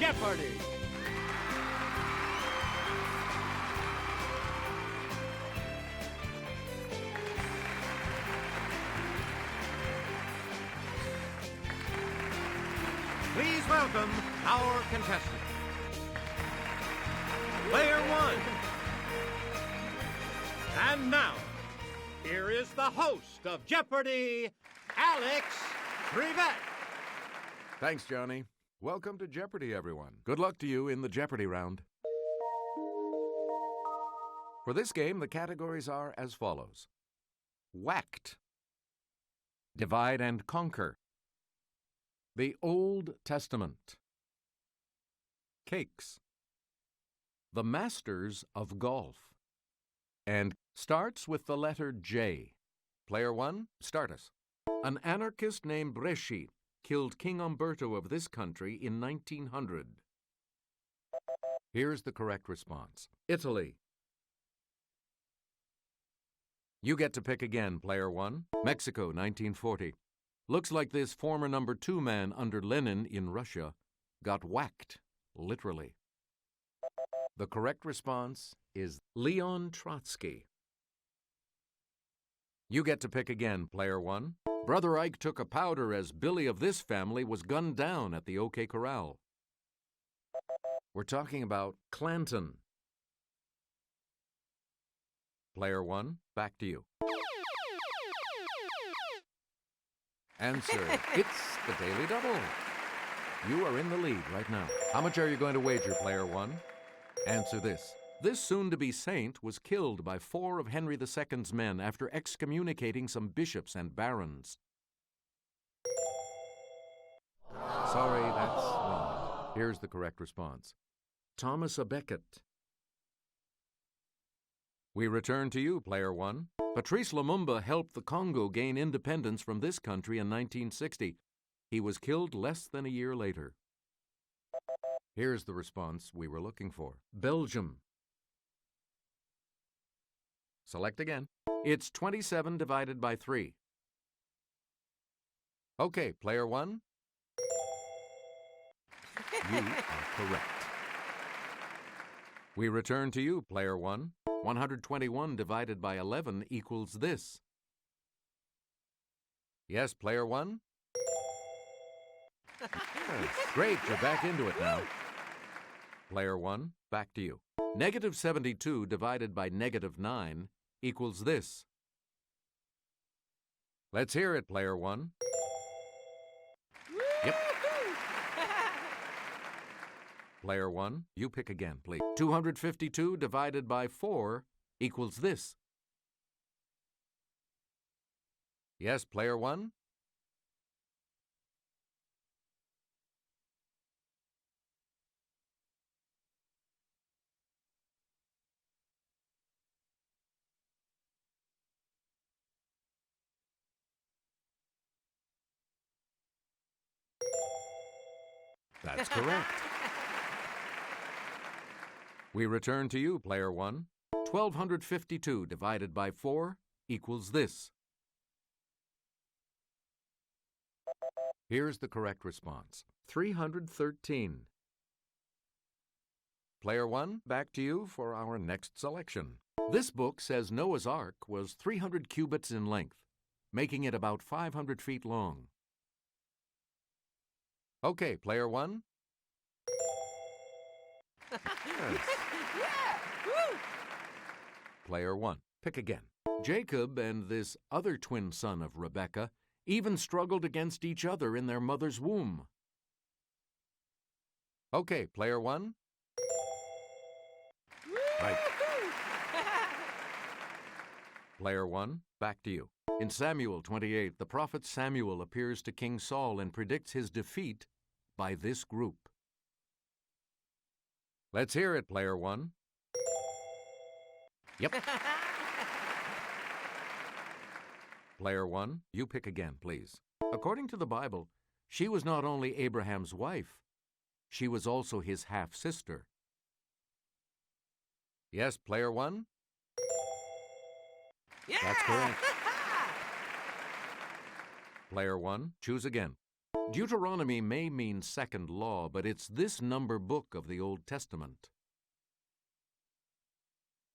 Jeopardy! Please welcome our contestant. Player one. And now, here is the host of Jeopardy, Alex Trevette. Thanks, Johnny. Welcome to Jeopardy, everyone. Good luck to you in the Jeopardy round. For this game, the categories are as follows. Whacked. Divide and conquer. The Old Testament. Cakes. The Masters of Golf. And starts with the letter J. Player one, start us. An anarchist named Bresci killed King Umberto of this country in 1900. Here's the correct response. Italy. You get to pick again, player one. Mexico, 1940. Looks like this former number 2 man under Lenin in Russia got whacked, literally. The correct response is Leon Trotsky. You get to pick again, player one. Brother Ike took a powder as Billy of this family was gunned down at the OK Corral. We're talking about Clanton. Player one, back to you. Answer, it's the Daily Double. You are in the lead right now. How much are you going to wager, player one? Answer this. This soon-to-be saint was killed by 4 of Henry II's men after excommunicating some bishops and barons. Sorry, that's wrong. Here's the correct response. Thomas à Becket. We return to you, player one. Patrice Lumumba helped the Congo gain independence from this country in 1960. He was killed less than a year later. Here's the response we were looking for. Belgium. Select again. It's 27 divided by 3. Okay, player one. You are correct. We return to you, player one. 121 divided by 11 equals this. Yes, player one? Yes, great, you're back into it now. Player one, back to you. Negative 72 divided by negative 9 equals this. Let's hear it, player one. Yep. Player one, you pick again, please. 252 divided by 4 equals this. Yes, player one? That's correct. We return to you, player one. 1,252 divided by 4 equals this. Here's the correct response. 313. Player one, back to you for our next selection. This book says Noah's Ark was 300 cubits in length, making it about 500 feet long. Okay, player one. Yes. Player one, pick again. Jacob and this other twin son of Rebekah even struggled against each other in their mother's womb. Okay, player one. Right. Player one, back to you. In Samuel 28, the prophet Samuel appears to King Saul and predicts his defeat by this group. Let's hear it, player one. Yep. Player one, you pick again, please. According to the Bible, she was not only Abraham's wife, she was also his half-sister. Yes, player one? Yeah! That's correct. Player one, choose again. Deuteronomy may mean second law, but it's this number book of the Old Testament.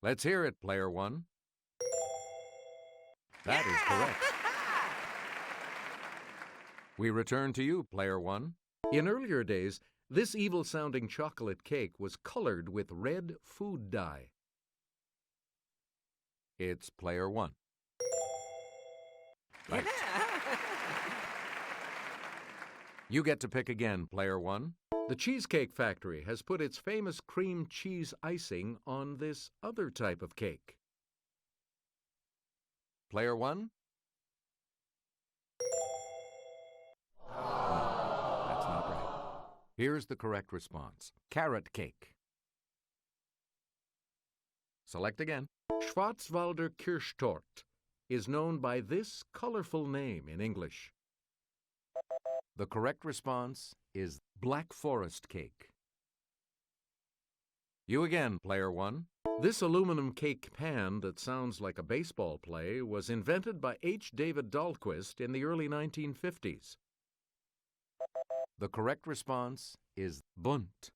Let's hear it, player one. That is correct. We return to you, player one. In earlier days, this evil-sounding chocolate cake was colored with red food dye. It's player one. Right. You get to pick again, player one. The Cheesecake Factory has put its famous cream cheese icing on this other type of cake. Player one? No, that's not right. Here's the correct response. Carrot cake. Select again. Schwarzwälder Kirschtorte is known by this colorful name in English. The correct response is Black Forest cake. You again, player one. This aluminum cake pan that sounds like a baseball play was invented by H. David Dahlquist in the early 1950s. The correct response is bunt.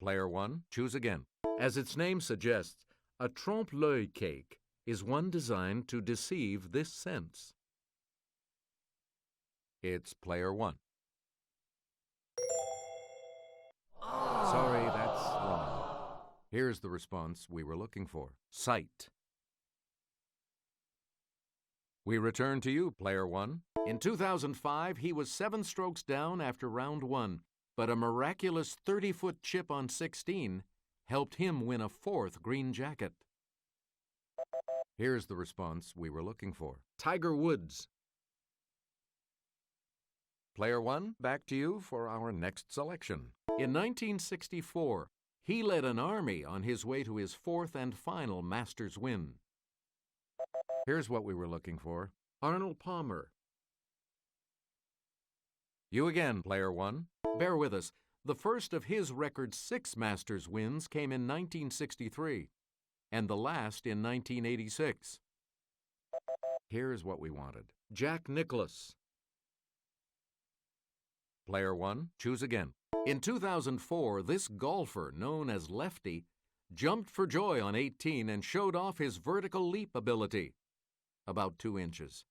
Player one, choose again. As its name suggests, a trompe-l'oeil cake is one designed to deceive this sense. It's player one. Sorry, that's wrong. Here's the response we were looking for. Sight. We return to you, player one. In 2005, he was 7 strokes down after round 1, but a miraculous 30-foot chip on 16 helped him win a 4th green jacket. Here's the response we were looking for. Tiger Woods. Player one, back to you for our next selection. In 1964, he led an army on his way to his 4th and final Masters win. Here's what we were looking for. Arnold Palmer. You again, player one. Bear with us. The first of his record 6 Masters wins came in 1963, and the last in 1986. Here's what we wanted. Jack Nicklaus. Player one, choose again. In 2004, this golfer, known as Lefty, jumped for joy on 18 and showed off his vertical leap ability, about 2 inches.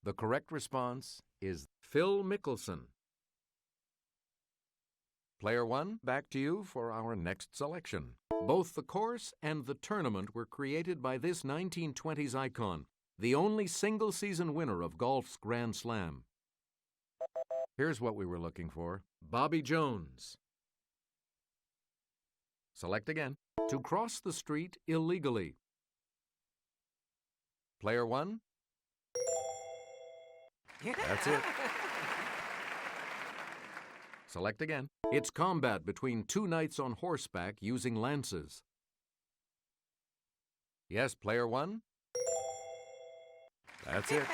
The correct response is Phil Mickelson. Player one, back to you for our next selection. Both the course and the tournament were created by this 1920s icon, the only single-season winner of golf's Grand Slam. Here's what we were looking for. Bobby Jones. Select again. To cross the street illegally. Player one? That's it. Select again. It's combat between 2 knights on horseback using lances. Yes, player one? That's it.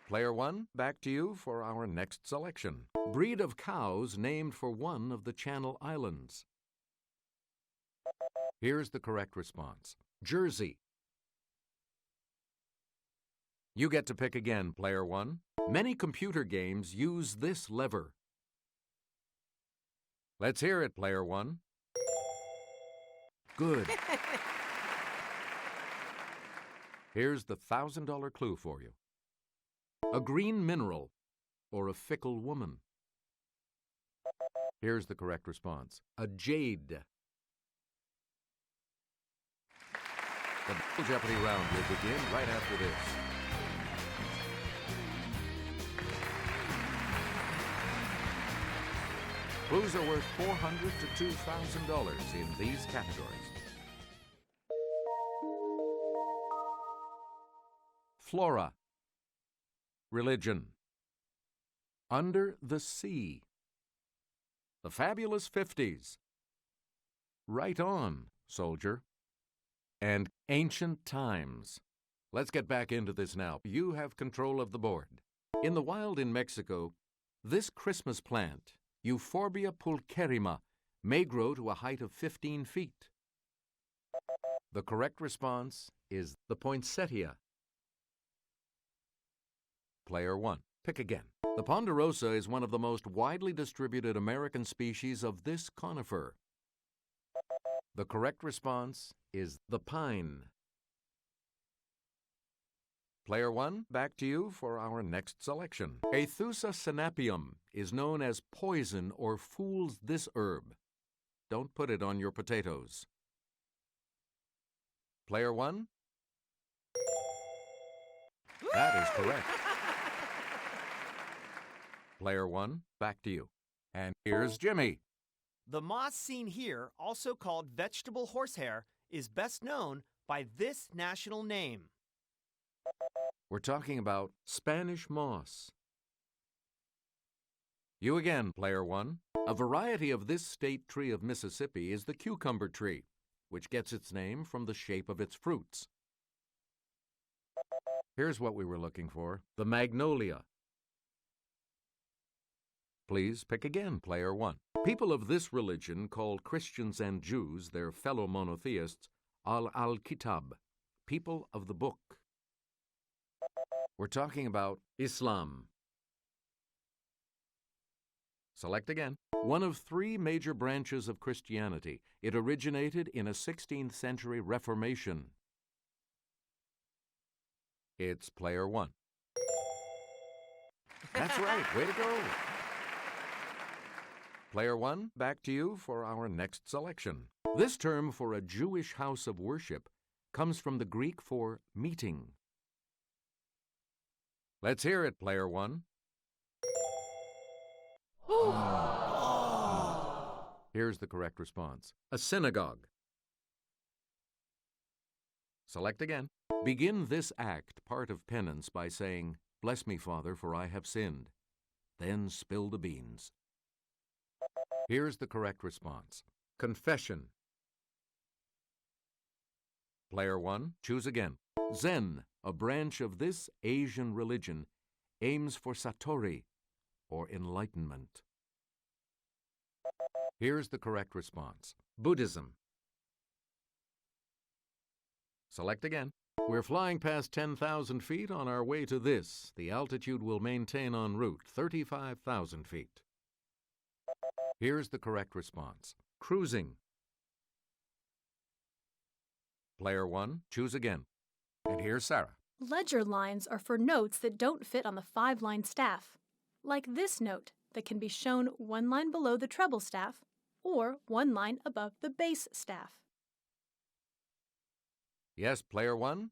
Player one, back to you for our next selection. Breed of cows named for one of the Channel Islands. Here's the correct response. Jersey. You get to pick again, player one. Many computer games use this lever. Let's hear it, player one. Good. Here's the $1,000 clue for you. A green mineral or a fickle woman. Here's the correct response. A jade. The Double Jeopardy round will begin right after this. Clues are worth $400 to $2,000 in these categories. Flora. Religion. Under the Sea. The Fabulous 50s. Right On, Soldier. And Ancient Times. Let's get back into this now. You have control of the board. In the wild in Mexico, this Christmas plant, Euphorbia pulcherrima, may grow to a height of 15 feet. The correct response is the poinsettia. Player 1. Pick again. The ponderosa is one of the most widely distributed American species of this conifer. The correct response is the pine. Player 1, back to you for our next selection. Aethusa sinapium is known as poison or fool's this herb. Don't put it on your potatoes. Player 1? That is correct. Player 1, back to you. And here's Jimmy. The moss seen here, also called vegetable horsehair, is best known by this national name. We're talking about Spanish moss. You again, Player 1. A variety of this state tree of Mississippi is the cucumber tree, which gets its name from the shape of its fruits. Here's what we were looking for. The magnolia. Please pick again, Player 1. People of this religion call Christians and Jews, their fellow monotheists, al-Kitab, people of the book. We're talking about Islam. Select again. One of three major branches of Christianity. It originated in a 16th century Reformation. It's Player 1. That's right. Way to go. Player 1, back to you for our next selection. This term for a Jewish house of worship comes from the Greek for meeting. Let's hear it, Player 1. Here's the correct response. A synagogue. Select again. Begin this act, part of penance, by saying, "Bless me, Father, for I have sinned." Then spill the beans. Here's the correct response. Confession. Player 1, choose again. Zen, a branch of this Asian religion, aims for satori, or enlightenment. Here's the correct response. Buddhism. Select again. We're flying past 10,000 feet on our way to this. The altitude we'll maintain en route, 35,000 feet. Here's the correct response. Cruising. Player 1, choose again. And here's Sarah. Ledger lines are for notes that don't fit on the 5-line staff, like this note that can be shown one line below the treble staff or one line above the bass staff. Yes, Player 1?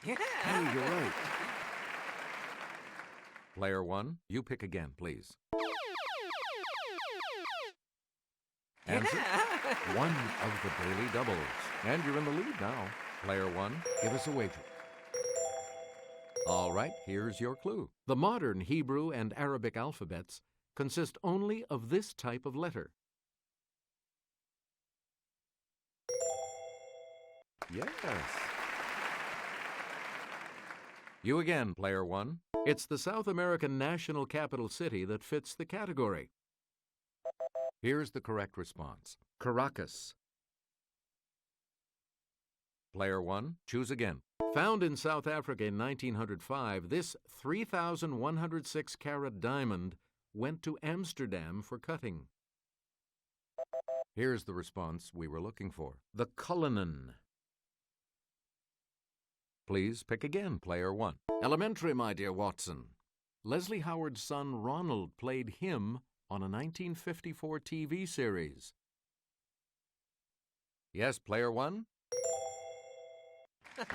Yeah. Hey, you're right. Player 1, you pick again, please. Answer, one of the daily doubles. And you're in the lead now. Player 1, give us a wager. All right, here's your clue. The modern Hebrew and Arabic alphabets consist only of this type of letter. Yes. You again, Player 1. It's the South American national capital city that fits the category. Here's the correct response. Caracas. Player 1, choose again. Found in South Africa in 1905, this 3,106-carat diamond went to Amsterdam for cutting. Here's the response we were looking for. The Cullinan. Please pick again, Player 1. Elementary, my dear Watson. Leslie Howard's son Ronald played him on a 1954 TV series. Yes, Player 1? Yes.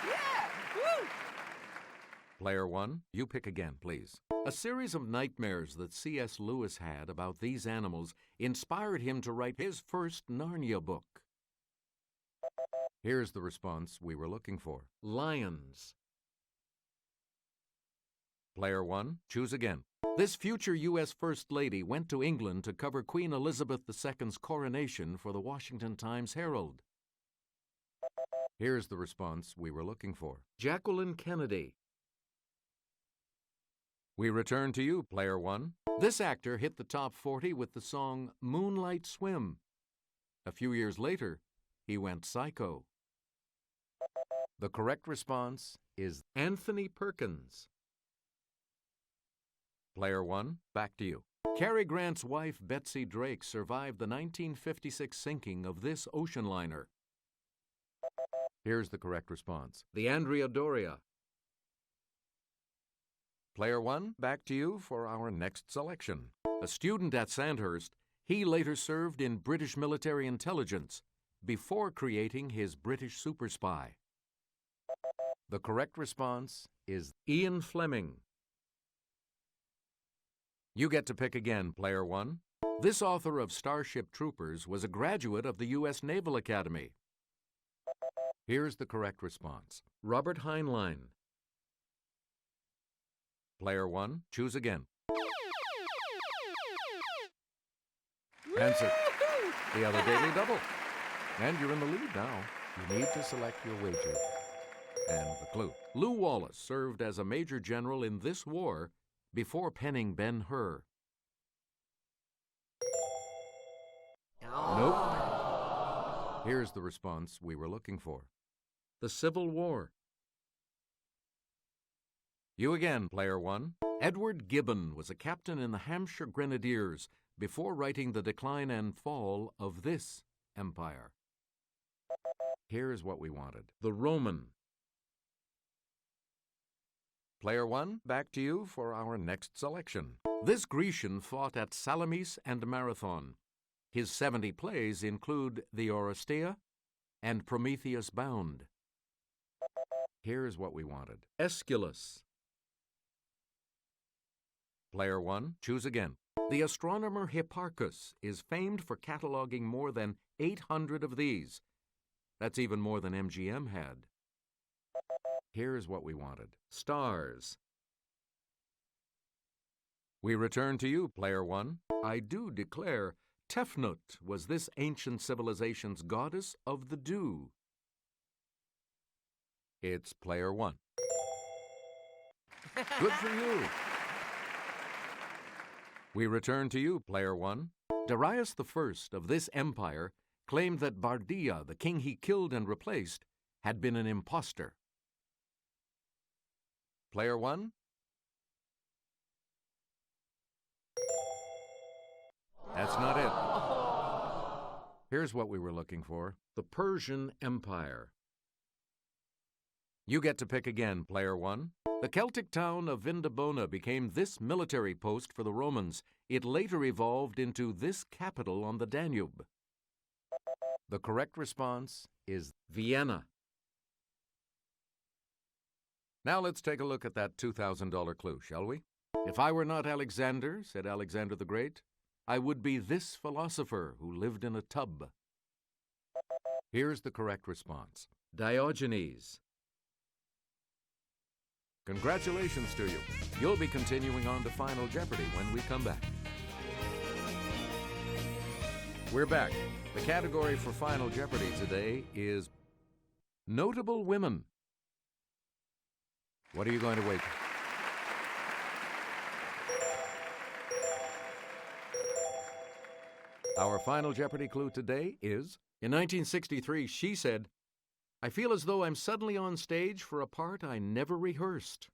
Yeah! Woo! Player 1, you pick again, please. A series of nightmares that C.S. Lewis had about these animals inspired him to write his first Narnia book. Here's the response we were looking for. Lions. Player 1, choose again. This future U.S. First Lady went to England to cover Queen Elizabeth II's coronation for the Washington Times-Herald. Here's the response we were looking for. Jacqueline Kennedy. We return to you, Player 1. This actor hit the top 40 with the song Moonlight Swim. A few years later, he went psycho. The correct response is Anthony Perkins. Player 1, back to you. Cary Grant's wife, Betsy Drake, survived the 1956 sinking of this ocean liner. Here's the correct response. The Andrea Doria. Player 1, back to you for our next selection. A student at Sandhurst, he later served in British military intelligence before creating his British super spy. The correct response is Ian Fleming. You get to pick again, Player 1. This author of Starship Troopers was a graduate of the U.S. Naval Academy. Here's the correct response. Robert Heinlein. Player 1, choose again. Answer. The other Daily Double. And you're in the lead now. You need to select your wager. And the clue. Lew Wallace served as a major general in this war before penning Ben-Hur. Nope. Here's the response we were looking for. The Civil War. You again, Player 1. Edward Gibbon was a captain in the Hampshire Grenadiers before writing The Decline and Fall of this empire. Here's what we wanted. The Roman. Player 1, back to you for our next selection. This Grecian fought at Salamis and Marathon. His 70 plays include The Oresteia and Prometheus Bound. Here's what we wanted. Aeschylus. Player 1, choose again. The astronomer Hipparchus is famed for cataloging more than 800 of these. That's even more than MGM had. Here's what we wanted. Stars. We return to you, Player 1. I do declare Tefnut was this ancient civilization's goddess of the dew. It's Player 1. Good for you. We return to you, Player 1. Darius I of this empire claimed that Bardia, the king he killed and replaced, had been an impostor. Player 1? That's not it. Here's what we were looking for. The Persian Empire. You get to pick again, Player 1. The Celtic town of Vindobona became this military post for the Romans. It later evolved into this capital on the Danube. The correct response is Vienna. Now let's take a look at that $2,000 clue, shall we? If I were not Alexander, said Alexander the Great, I would be this philosopher who lived in a tub. Here's the correct response. Diogenes. Congratulations to you. You'll be continuing on to Final Jeopardy when we come back. We're back. The category for Final Jeopardy today is Notable Women. What are you going to wager? Our Final Jeopardy clue today is, in 1963, she said, I feel as though I'm suddenly on stage for a part I never rehearsed.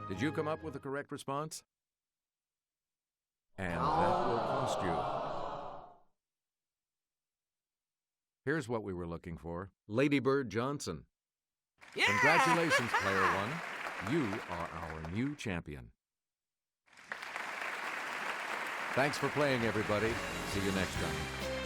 Did you come up with the correct response? And that will cost you. Here's what we were looking for. Lady Bird Johnson. Yeah! Congratulations, Player 1. You are our new champion. Thanks for playing, everybody. See you next time.